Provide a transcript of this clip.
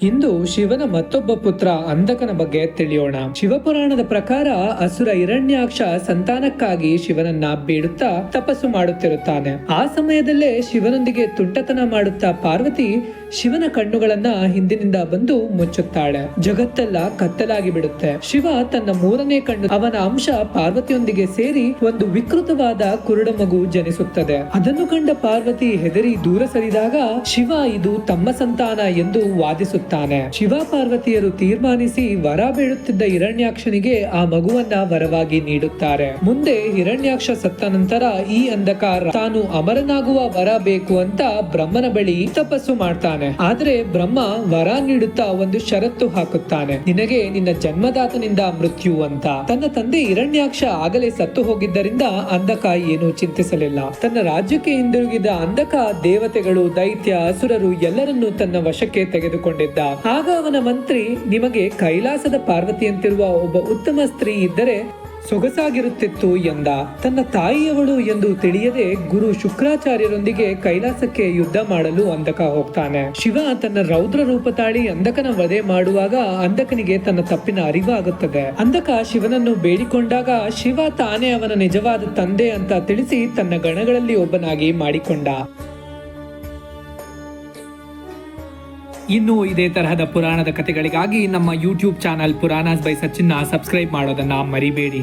ಇಂದು ಶಿವನ ಮತ್ತೊಬ್ಬ ಪುತ್ರ ಅಂಧಕನ ಬಗ್ಗೆ ತಿಳಿಯೋಣ. ಶಿವಪುರಾಣದ ಪ್ರಕಾರ ಅಸುರ ಹಿರಣ್ಯಾಕ್ಷ ಸಂತಾನಕ್ಕಾಗಿ ಶಿವನನ್ನ ಬೇಡುತ್ತಾ ತಪಸ್ಸು ಮಾಡುತ್ತಿರುತ್ತಾನೆ. ಆ ಸಮಯದಲ್ಲೇ ಶಿವನೊಂದಿಗೆ ತುಂಟತನ ಮಾಡುತ್ತಾ ಪಾರ್ವತಿ ಶಿವನ ಕಣ್ಣುಗಳನ್ನ ಹಿಂದಿನಿಂದ ಬಂದು ಮುಚ್ಚುತ್ತಾಳೆ. ಜಗತ್ತೆಲ್ಲ ಕತ್ತಲಾಗಿ ಬಿಡುತ್ತೆ. ಶಿವ ತನ್ನ ಮೂರನೇ ಕಣ್ಣು ಅವನ ಅಂಶ ಪಾರ್ವತಿಯೊಂದಿಗೆ ಸೇರಿ ಒಂದು ವಿಕೃತವಾದ ಕುರುಡ ಮಗು ಜನಿಸುತ್ತದೆ. ಅದನ್ನು ಕಂಡ ಪಾರ್ವತಿ ಹೆದರಿ ದೂರ ಸರಿದಾಗ ಶಿವ ಇದು ತಮ್ಮ ಸಂತಾನ ಎಂದು ವಾದಿಸುತ್ತಾನೆ. ಶಿವ ಪಾರ್ವತಿಯರು ತೀರ್ಮಾನಿಸಿ ವರ ಬೇಡುತ್ತಿದ್ದ ಹಿರಣ್ಯಾಕ್ಷನಿಗೆ ಆ ಮಗುವನ್ನ ವರವಾಗಿ ನೀಡುತ್ತಾರೆ. ಮುಂದೆ ಹಿರಣ್ಯಾಕ್ಷ ಸತ್ತ ನಂತರ ಈ ಅಂಧಕಾರ ತಾನು ಅಮರನಾಗುವ ವರ ಬೇಕು ಅಂತ ಬ್ರಹ್ಮನ ಬಳಿ ತಪಸ್ಸು ಮಾಡ್ತಾನೆ. ಆದ್ರೆ ಬ್ರಹ್ಮ ವರ ನೀಡುತ್ತಾ ಒಂದು ಷರತ್ತು ಹಾಕುತ್ತಾನೆ, ನಿನಗೆ ನಿನ್ನ ಜನ್ಮದಾತನಿಂದ ಮೃತ್ಯು ಅಂತ. ತನ್ನ ತಂದೆ ಹಿರಣ್ಯಾಕ್ಷ ಆಗಲೇ ಸತ್ತು ಹೋಗಿದ್ದರಿಂದ ಅಂಧಕ ಏನು ಚಿಂತಿಸಲಿಲ್ಲ. ತನ್ನ ರಾಜ್ಯಕ್ಕೆ ಹಿಂದಿರುಗಿದ ಅಂಧಕ ದೇವತೆಗಳು, ದೈತ್ಯ, ಅಸುರರು ಎಲ್ಲರನ್ನೂ ತನ್ನ ವಶಕ್ಕೆ ತೆಗೆದುಕೊಂಡಿದ್ದ. ಆಗ ಅವನ ಮಂತ್ರಿ, ನಿಮಗೆ ಕೈಲಾಸದ ಪಾರ್ವತಿಯಂತಿರುವ ಒಬ್ಬ ಉತ್ತಮ ಸ್ತ್ರೀ ಇದ್ದರೆ ಸೊಗಸಾಗಿರುತ್ತಿತ್ತು ಎಂದ. ತನ್ನ ತಾಯಿಯವಳು ಎಂದು ತಿಳಿಯದೆ ಗುರು ಶುಕ್ರಾಚಾರ್ಯರೊಂದಿಗೆ ಕೈಲಾಸಕ್ಕೆ ಯುದ್ಧ ಮಾಡಲು ಅಂಧಕ ಹೋಗ್ತಾನೆ. ಶಿವ ತನ್ನ ರೌದ್ರ ರೂಪ ತಾಳಿ ಅಂಧಕನ ವಧೆ ಮಾಡುವಾಗ ಅಂಧಕನಿಗೆ ತನ್ನ ತಪ್ಪಿನ ಅರಿವಾಗುತ್ತದೆ. ಅಂಧಕ ಶಿವನನ್ನು ಬೇಡಿಕೊಂಡಾಗ ಶಿವ ತಾನೇ ಅವನ ನಿಜವಾದ ತಂದೆ ಅಂತ ತಿಳಿಸಿ ತನ್ನ ಗಣಗಳಲ್ಲಿ ಒಬ್ಬನಾಗಿ ಮಾಡಿಕೊಂಡ. ಇನ್ನು ಇದೇ ತರಹದ ಪುರಾಣದ ಕಥೆಗಳಿಗಾಗಿ ನಮ್ಮ YouTube channel Puranas by Sachin subscribe ಮಾಡೋದನ್ನ ಮರಿಬೇಡಿ.